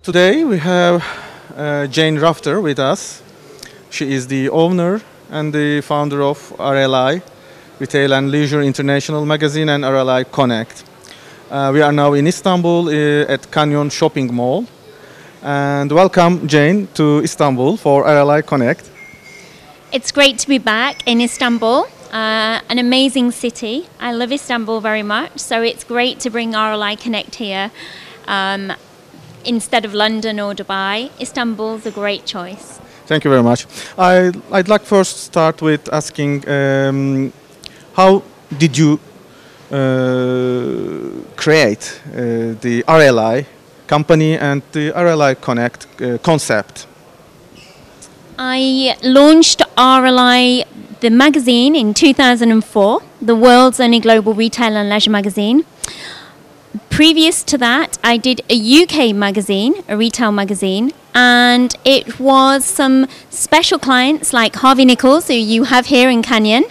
Today we have Jayne Rafter with us. She is the owner and the founder of RLI, Retail and Leisure International Magazine, and RLI Connect. We are now in Istanbul at Canyon Shopping Mall. And welcome, Jayne, to Istanbul for RLI Connect. It's great to be back in Istanbul, an amazing city. I love Istanbul very much, so it's great to bring RLI Connect here. Instead of London or Dubai, Istanbul's a great choice. Thank you very much. I'd like first start with asking how did you create the RLI company and the RLI Connect concept? I launched RLI, the magazine, in 2004, the world's only global retail and leisure magazine. Previous to that, I did a UK magazine, a retail magazine, and it was some special clients like Harvey Nichols, who you have here in Canyon,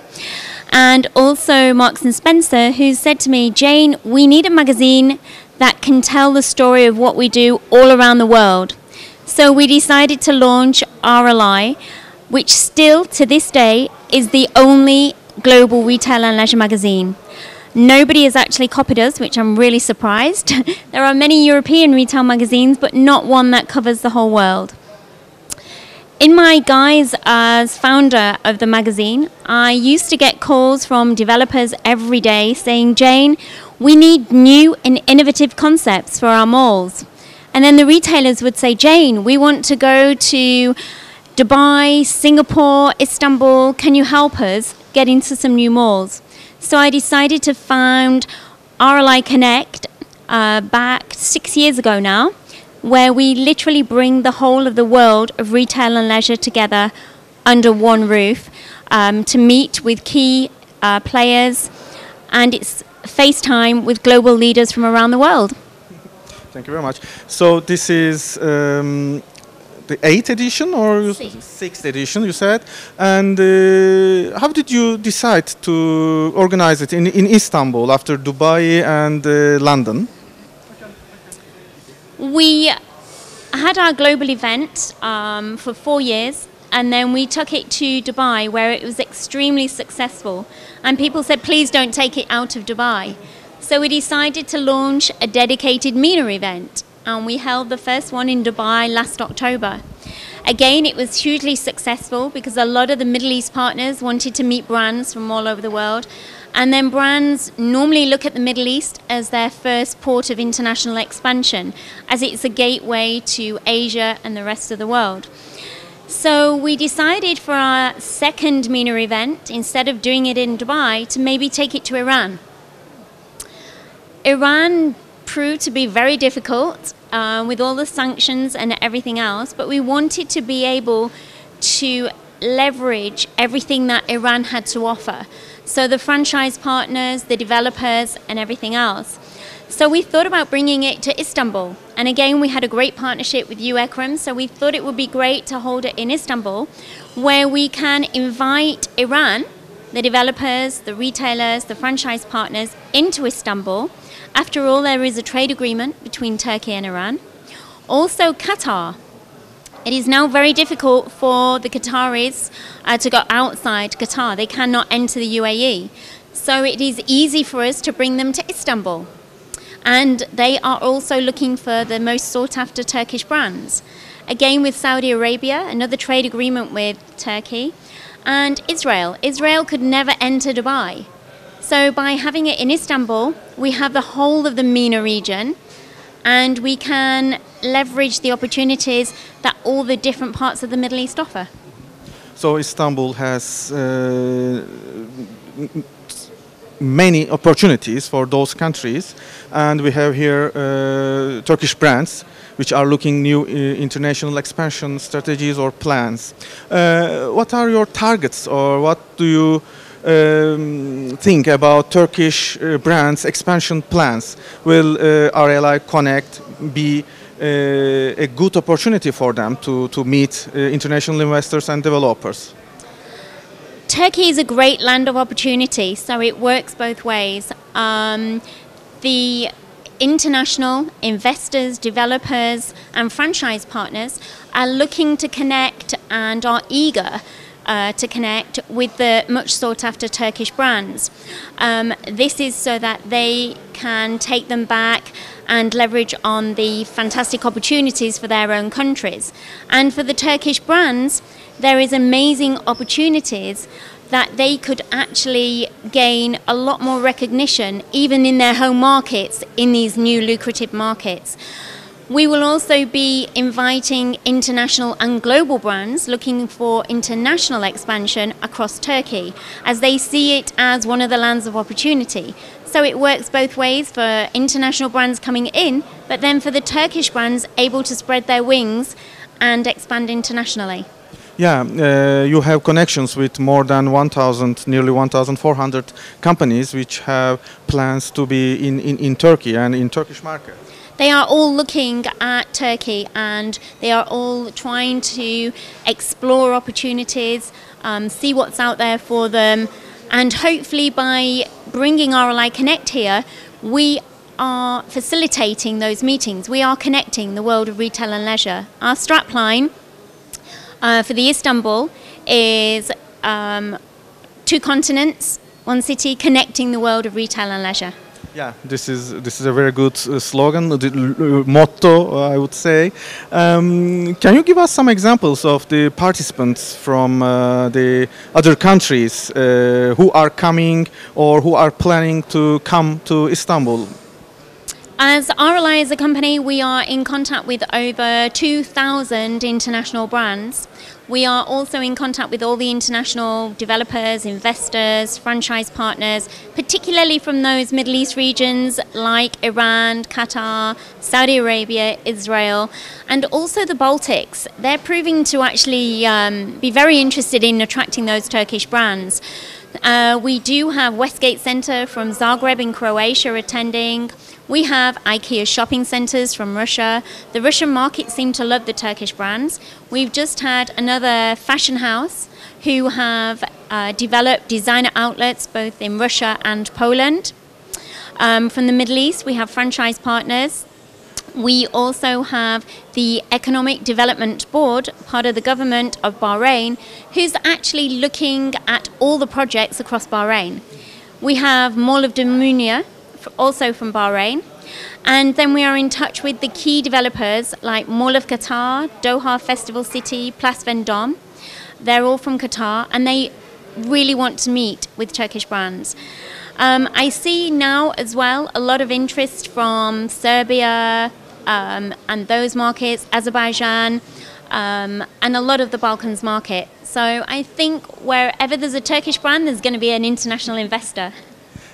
and also Marks and Spencer, who said to me, Jayne, we need a magazine that can tell the story of what we do all around the world. So we decided to launch RLI, which still to this day is the only global retail and leisure magazine. Nobody has actually copied us, which I'm really surprised. There are many European retail magazines, but not one that covers the whole world. In my guise as founder of the magazine, I used to get calls from developers every day saying, Jayne, we need new and innovative concepts for our malls. And then the retailers would say, Jayne, we want to go to Dubai, Singapore, Istanbul. Can you help us get into some new malls? So I decided to found RLI Connect back 6 years ago now, where we literally bring the whole of the world of retail and leisure together under one roof to meet with key players, and it's FaceTime with global leaders from around the world. Thank you very much. So this is the 8th edition or 6th edition, you said. And how did you decide to organize it in Istanbul after Dubai and London? We had our global event for 4 years, and then we took it to Dubai, where it was extremely successful. And people said, please don't take it out of Dubai. So we decided to launch a dedicated MENA event. And we held the first one in Dubai last October. Again, it was hugely successful because a lot of the Middle East partners wanted to meet brands from all over the world. And then brands normally look at the Middle East as their first port of international expansion, as it's a gateway to Asia and the rest of the world. So we decided for our second MENA event, instead of doing it in Dubai, to maybe take it to Iran. Iran proved to be very difficult with all the sanctions and everything else, but we wanted to be able to leverage everything that Iran had to offer. So the franchise partners, the developers, and everything else. So we thought about bringing it to Istanbul. And again, we had a great partnership with Ekrim, so we thought it would be great to hold it in Istanbul, where we can invite Iran, the developers, the retailers, the franchise partners, into Istanbul. After all, there is a trade agreement between Turkey and Iran. Also, Qatar. It is now very difficult for the Qataris to go outside Qatar. They cannot enter the UAE. So it is easy for us to bring them to Istanbul. And they are also looking for the most sought-after Turkish brands. Again, with Saudi Arabia, another trade agreement with Turkey. And Israel. Israel could never enter Dubai. So by having it in Istanbul, we have the whole of the MENA region, and we can leverage the opportunities that all the different parts of the Middle East offer. So Istanbul has many opportunities for those countries, and we have here Turkish brands which are looking new international expansion strategies or plans. What are your targets, or what do you think about Turkish brands' expansion plans? Will RLI Connect be a good opportunity for them to meet international investors and developers? Turkey is a great land of opportunity, so it works both ways. The international investors, developers, and franchise partners are looking to connect and are eager to connect with the much sought after Turkish brands. This is so that they can take them back and leverage on the fantastic opportunities for their own countries. And for the Turkish brands, there is amazing opportunities that they could actually gain a lot more recognition even in their home markets, in these new lucrative markets. We will also be inviting international and global brands looking for international expansion across Turkey, as they see it as one of the lands of opportunity. So it works both ways for international brands coming in, but then for the Turkish brands able to spread their wings and expand internationally. Yeah, you have connections with more than 1,000, nearly 1,400 companies which have plans to be in Turkey and in Turkish market. They are all looking at Turkey and they are all trying to explore opportunities, see what's out there for them, and hopefully by bringing RLI Connect here, we are facilitating those meetings. We are connecting the world of retail and leisure. Our strapline for the Istanbul is 2 continents, 1 city, connecting the world of retail and leisure. Yeah, this is a very good slogan, motto, I would say. Can you give us some examples of the participants from the other countries who are coming or who are planning to come to Istanbul? As RLI as a company, we are in contact with over 2,000 international brands. We are also in contact with all the international developers, investors, franchise partners, particularly from those Middle East regions like Iran, Qatar, Saudi Arabia, Israel, and also the Baltics. They're proving to actually be very interested in attracting those Turkish brands. We do have Westgate Center from Zagreb in Croatia attending. We have IKEA shopping centers from Russia. The Russian market seem to love the Turkish brands. We've just had another fashion house who have developed designer outlets both in Russia and Poland. From the Middle East, we have franchise partners. We also have the Economic Development Board, part of the government of Bahrain, who's actually looking at all the projects across Bahrain. We have Mall of Dünya, also from Bahrain. And then we are in touch with the key developers like Mall of Qatar, Doha Festival City, Place Vendôme. They're all from Qatar and they really want to meet with Turkish brands. I see now as well a lot of interest from Serbia and those markets, Azerbaijan, and a lot of the Balkans market. So I think wherever there's a Turkish brand, there's going to be an international investor.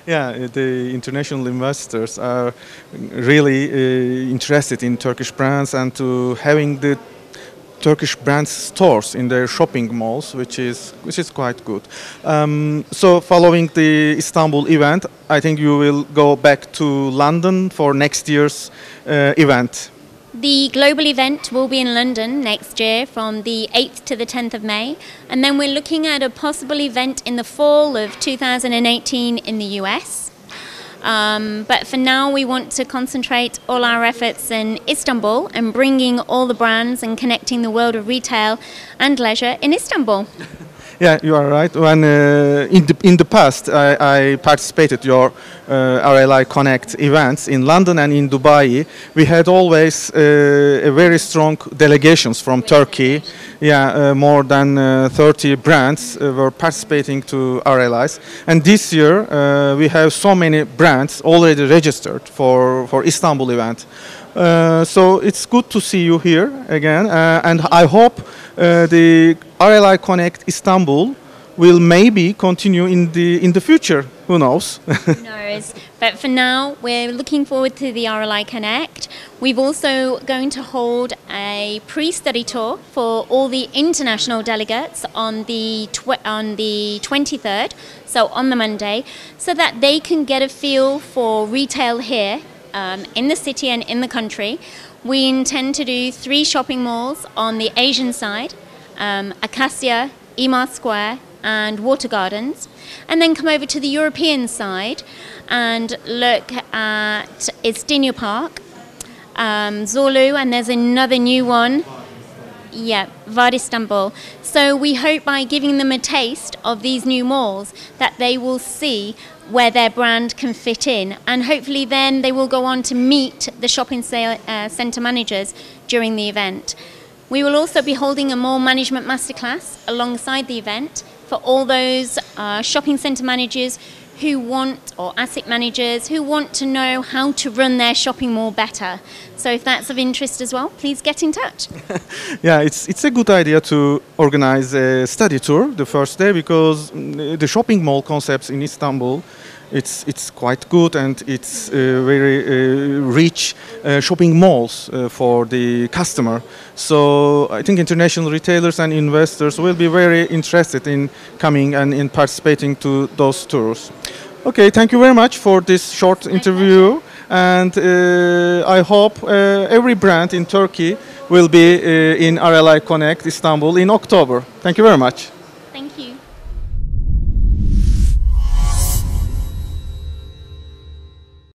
Yeah, the international investors are really interested in Turkish brands and to having the Turkish brand stores in their shopping malls, which is quite good. So following the Istanbul event, I think you will go back to London for next year's event. The global event will be in London next year from the 8th to the 10th of May. And then we're looking at a possible event in the fall of 2018 in the US. But for now, we want to concentrate all our efforts in Istanbul and bringing all the brands and connecting the world of retail and leisure in Istanbul. Yeah, you are right. When in the past, I participated your RLI Connect events in London and in Dubai. We had always a very strong delegations from Turkey. Yeah, more than 30 brands were participating to RLIs. And this year, we have so many brands already registered for Istanbul event. So it's good to see you here again, and I hope the RLI Connect Istanbul will maybe continue in the future. Who knows? Who knows? But for now, we're looking forward to the RLI Connect. We've also going to hold a pre-study tour for all the international delegates on the 23rd, so on the Monday, so that they can get a feel for retail here. In the city and in the country. We intend to do 3 shopping malls on the Asian side, Acacia, Emaar Square and water gardens, and then come over to the European side and look at Istenia Park, Zorlu, and there's another new one. Yeah, Var Istanbul. So we hope by giving them a taste of these new malls that they will see where their brand can fit in, and hopefully then they will go on to meet the shopping centre managers during the event. We will also be holding a mall management masterclass alongside the event for all those shopping centre managers who want, or asset managers who want to know how to run their shopping mall better. So if that's of interest as well, please get in touch. Yeah, it's a good idea to organize a study tour the first day, because the shopping mall concepts in Istanbul, it's quite good, and it's very rich shopping malls for the customer. So I think international retailers and investors will be very interested in coming and in participating to those tours. Okay, thank you very much for this short interview, and I hope every brand in Turkey will be in RLI Connect Istanbul in October. Thank you very much.